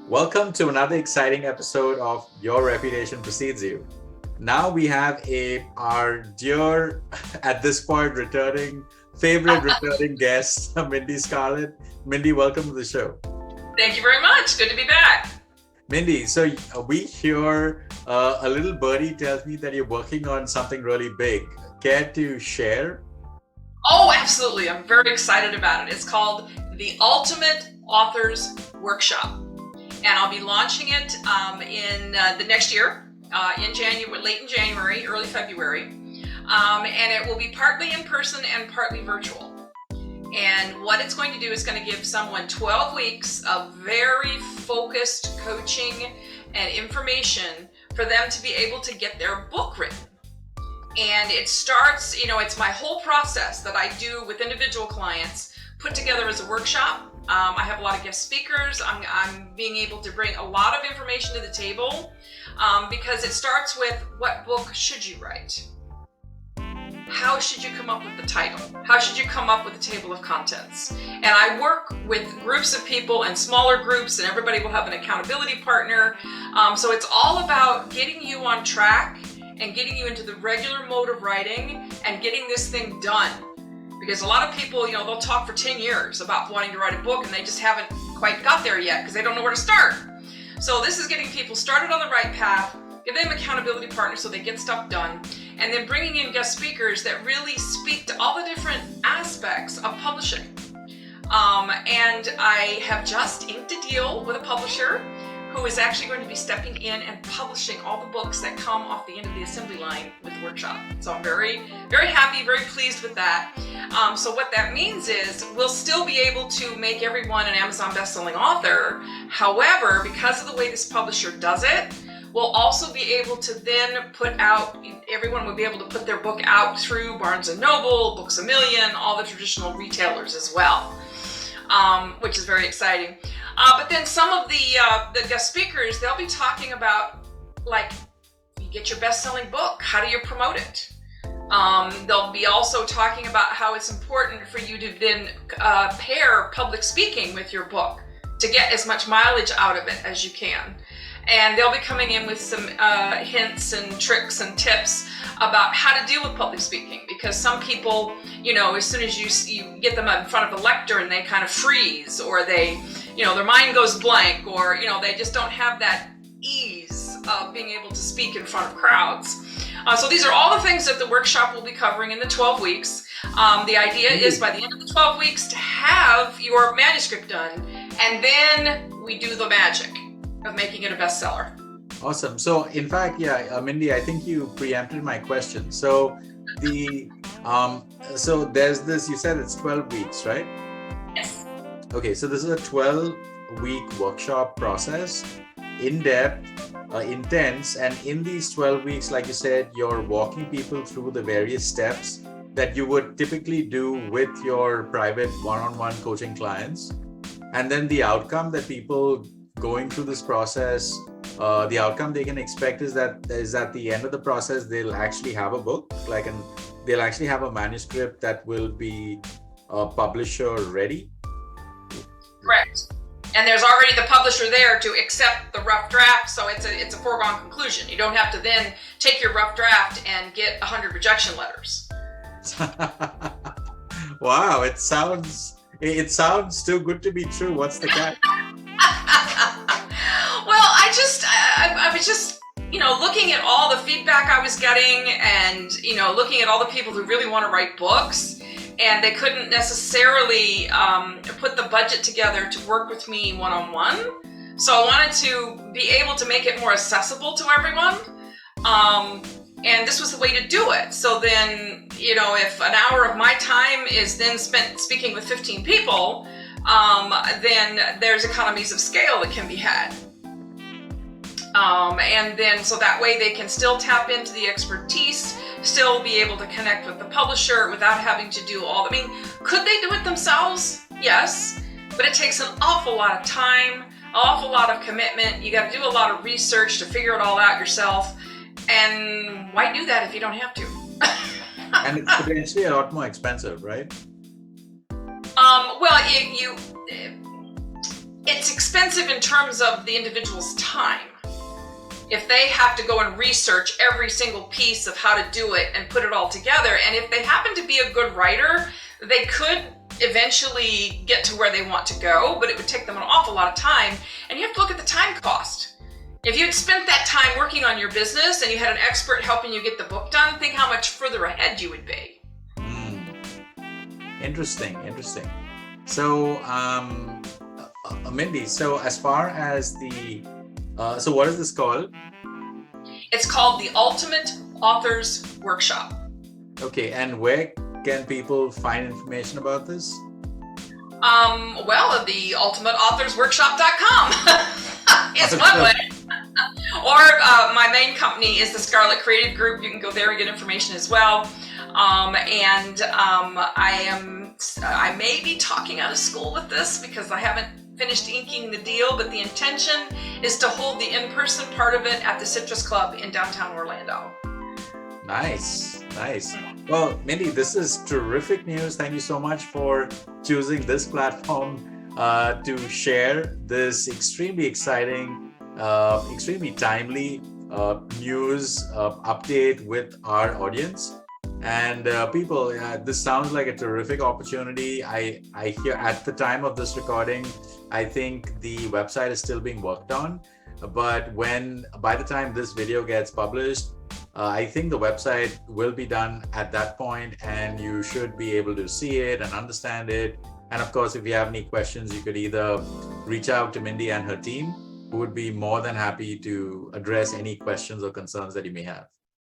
Welcome to another exciting episode of Your Reputation Precedes You. Now we have our dear, at this point, favorite returning guest, Mindy Scarlett. Mindy, welcome to the show. Thank you very much. Good to be back. Mindy, so we hear a little birdie tells me that you're working on something really big. Care to share? Oh, absolutely. I'm very excited about it. It's called the Ultimate Authors Workshop. And I'll be launching it in the next year, in January, late in January, early February. And it will be partly in person and partly virtual. And what it's going to do is going to give someone 12 weeks of very focused coaching and information for them to be able to get their book written. And it starts, it's my whole process that I do with individual clients put together as a workshop. I have a lot of guest speakers. I'm being able to bring a lot of information to the table because it starts with what book should you write? How should you come up with the title? How should you come up with the table of contents? And I work with groups of people and smaller groups, and everybody will have an accountability partner. So it's all about getting you on track and getting you into the regular mode of writing and getting this thing done. Because a lot of people, they'll talk for 10 years about wanting to write a book and they just haven't quite got there yet because they don't know where to start. So this is getting people started on the right path, give them accountability partners so they get stuff done, and then bringing in guest speakers that really speak to all the different aspects of publishing. And I have just inked a deal with a publisher who is actually going to be stepping in and publishing all the books that come off the end of the assembly line with the workshop. So I'm very, very happy, very pleased with that. So what that means is we'll still be able to make everyone an Amazon bestselling author. However, because of the way this publisher does it, we'll also be able to then everyone will be able to put their book out through Barnes & Noble, Books A Million, all the traditional retailers as well, which is very exciting. But then some of the guest speakers, they'll be talking about, like, you get your best-selling book, how do you promote it? They'll be also talking about how it's important for you to then pair public speaking with your book to get as much mileage out of it as you can. And they'll be coming in with some hints and tricks and tips about how to deal with public speaking. Because some people, as soon as you get them in front of a lectern, they kind of freeze, or they, their mind goes blank, or, they just don't have that ease of being able to speak in front of crowds. So these are all the things that the workshop will be covering in the 12 weeks. The idea is by the end of the 12 weeks to have your manuscript done, and then we do the magic of making it a bestseller. Awesome. So in fact, Mindy, I think you preempted my question. So so there's this, you said it's 12 weeks, right? Yes. Okay, so this is a 12-week workshop process, in-depth, intense, and in these 12 weeks, like you said, you're walking people through the various steps that you would typically do with your private one-on-one coaching clients. And then the outcome that people going through this process, the outcome they can expect is that at the end of the process, they'll actually have a book, they'll actually have a manuscript that will be publisher ready. Correct. And there's already the publisher there to accept the rough draft, so it's a foregone conclusion. You don't have to then take your rough draft and get 100 rejection letters. Wow, it sounds too good to be true. What's the catch? Well, I was just, looking at all the feedback I was getting, and, looking at all the people who really want to write books, and they couldn't necessarily put the budget together to work with me one-on-one. So I wanted to be able to make it more accessible to everyone. And this was the way to do it. So then, if an hour of my time is then spent speaking with 15 people, then there's economies of scale that can be had. And then so that way they can still tap into the expertise, still be able to connect with the publisher without having to do could they do it themselves? Yes, but it takes an awful lot of time, an awful lot of commitment. You got to do a lot of research to figure it all out yourself. And why do that if you don't have to? And it's potentially a lot more expensive, right? Well, it's expensive in terms of the individual's time. If they have to go and research every single piece of how to do it and put it all together, and if they happen to be a good writer, they could eventually get to where they want to go, but it would take them an awful lot of time. And you have to look at the time cost. If you'd spent that time working on your business and you had an expert helping you get the book done, think how much further ahead you would be. Interesting. So, Mindy, so as far as so what is this called? It's called the Ultimate Authors Workshop. Okay, and where can people find information about this? Well, the ultimateauthorsworkshop.com is one way. Or my main company is the Scarlet Creative Group. You can go there and get information as well. I may be talking out of school with this because I haven't finished inking the deal, but the intention is to hold the in-person part of it at the Citrus Club in downtown Orlando. Nice. Well, Mindy, this is terrific news. Thank you so much for choosing this platform to share this extremely exciting, extremely timely news update with our audience. And people, this sounds like a terrific opportunity. I hear at the time of this recording, I think the website is still being worked on. But by the time this video gets published, I think the website will be done at that point, and you should be able to see it and understand it. And of course, if you have any questions, you could either reach out to Mindy and her team, who would be more than happy to address any questions or concerns that you may have.